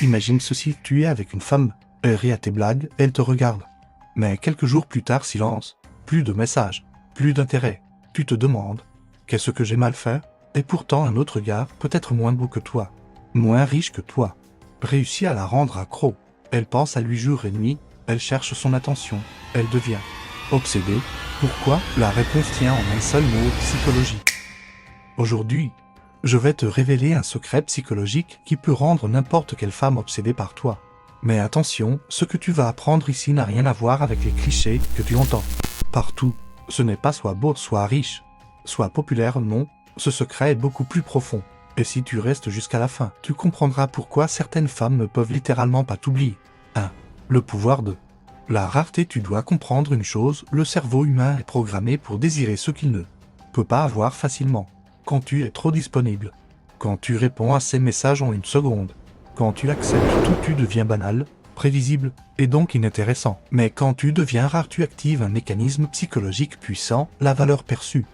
Imagine ceci, tu es avec une femme, elle rit à tes blagues, elle te regarde. Mais quelques jours plus tard, silence, plus de messages, plus d'intérêt. Tu te demandes, qu'est-ce que j'ai mal fait? Et pourtant un autre gars, peut-être moins beau que toi, moins riche que toi, réussit à la rendre accro. Elle pense à lui jour et nuit, elle cherche son attention, elle devient obsédée. Pourquoi? La réponse tient en un seul mot, psychologie. Aujourd'hui, je vais te révéler un secret psychologique qui peut rendre n'importe quelle femme obsédée par toi. Mais attention, ce que tu vas apprendre ici n'a rien à voir avec les clichés que tu entends partout. Ce n'est pas soit beau, soit riche, soit populaire, non. Ce secret est beaucoup plus profond. Et si tu restes jusqu'à la fin, tu comprendras pourquoi certaines femmes ne peuvent littéralement pas t'oublier. 1. Le pouvoir de la rareté. Tu dois comprendre une chose, le cerveau humain est programmé pour désirer ce qu'il ne peut pas avoir facilement. Quand tu es trop disponible, quand tu réponds à ces messages en une seconde, quand tu acceptes tout, tu deviens banal, prévisible, et donc inintéressant. Mais quand tu deviens rare, tu actives un mécanisme psychologique puissant, la valeur perçue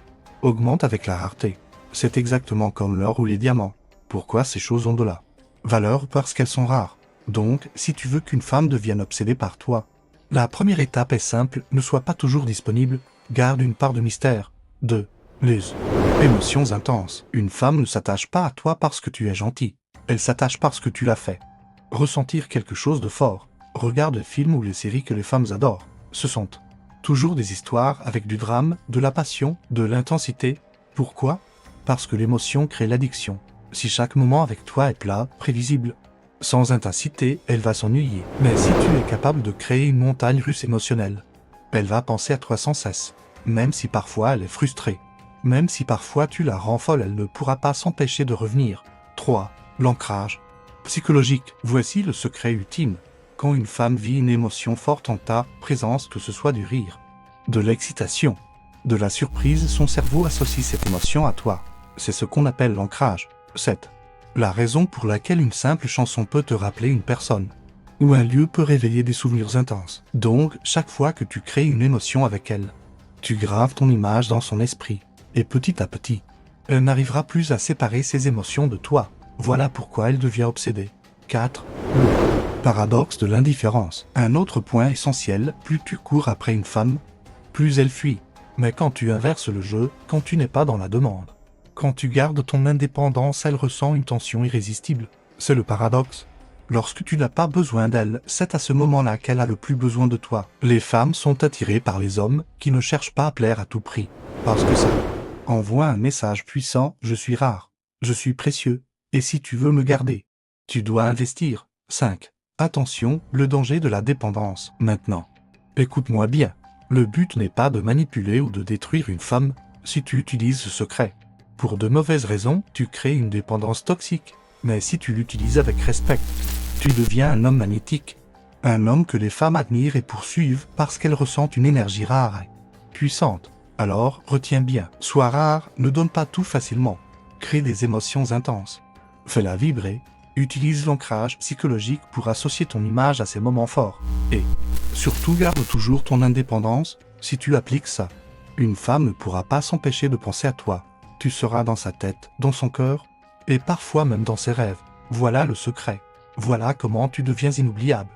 augmente avec la rareté. C'est exactement comme l'or ou les diamants. Pourquoi ces choses ont de la valeur? Parce qu'elles sont rares. Donc, si tu veux qu'une femme devienne obsédée par toi, la première étape est simple, ne sois pas toujours disponible, garde une part de mystère. 2. Les émotions intenses. Une femme ne s'attache pas à toi parce que tu es gentil. Elle s'attache parce que tu l'as fait ressentir quelque chose de fort. Regarde les films ou les séries que les femmes adorent. Ce sont toujours des histoires avec du drame, de la passion, de l'intensité. Pourquoi? Parce que l'émotion crée l'addiction. Si chaque moment avec toi est plat, prévisible, sans intensité, elle va s'ennuyer. Mais si tu es capable de créer une montagne russe émotionnelle, elle va penser à toi sans cesse. Même si parfois elle est frustrée. Même si parfois tu la rends folle, elle ne pourra pas s'empêcher de revenir. 3. L'ancrage psychologique. Voici le secret ultime. Quand une femme vit une émotion forte en ta présence, que ce soit du rire, de l'excitation, de la surprise, son cerveau associe cette émotion à toi. C'est ce qu'on appelle l'ancrage. 7. La raison pour laquelle une simple chanson peut te rappeler une personne ou un lieu peut réveiller des souvenirs intenses. Donc, chaque fois que tu crées une émotion avec elle, tu graves ton image dans son esprit. Et petit à petit, elle n'arrivera plus à séparer ses émotions de toi. Voilà pourquoi elle devient obsédée. 4. Le paradoxe de l'indifférence. Un autre point essentiel, plus tu cours après une femme, plus elle fuit. Mais quand tu inverses le jeu, quand tu n'es pas dans la demande, quand tu gardes ton indépendance, elle ressent une tension irrésistible. C'est le paradoxe. Lorsque tu n'as pas besoin d'elle, c'est à ce moment-là qu'elle a le plus besoin de toi. Les femmes sont attirées par les hommes qui ne cherchent pas à plaire à tout prix. Parce que ça envoie un message puissant, je suis rare, je suis précieux. Et si tu veux me garder, tu dois investir. 5. Attention, le danger de la dépendance. Maintenant, écoute-moi bien. Le but n'est pas de manipuler ou de détruire une femme. Si tu utilises ce secret pour de mauvaises raisons, tu crées une dépendance toxique. Mais si tu l'utilises avec respect, tu deviens un homme magnétique. Un homme que les femmes admirent et poursuivent parce qu'elles ressentent une énergie rare et puissante. Alors, retiens bien. Sois rare, ne donne pas tout facilement. Crée des émotions intenses. Fais-la vibrer, utilise l'ancrage psychologique pour associer ton image à ces moments forts. Et, surtout, garde toujours ton indépendance. Si tu appliques ça, une femme ne pourra pas s'empêcher de penser à toi. Tu seras dans sa tête, dans son cœur, et parfois même dans ses rêves. Voilà le secret. Voilà comment tu deviens inoubliable.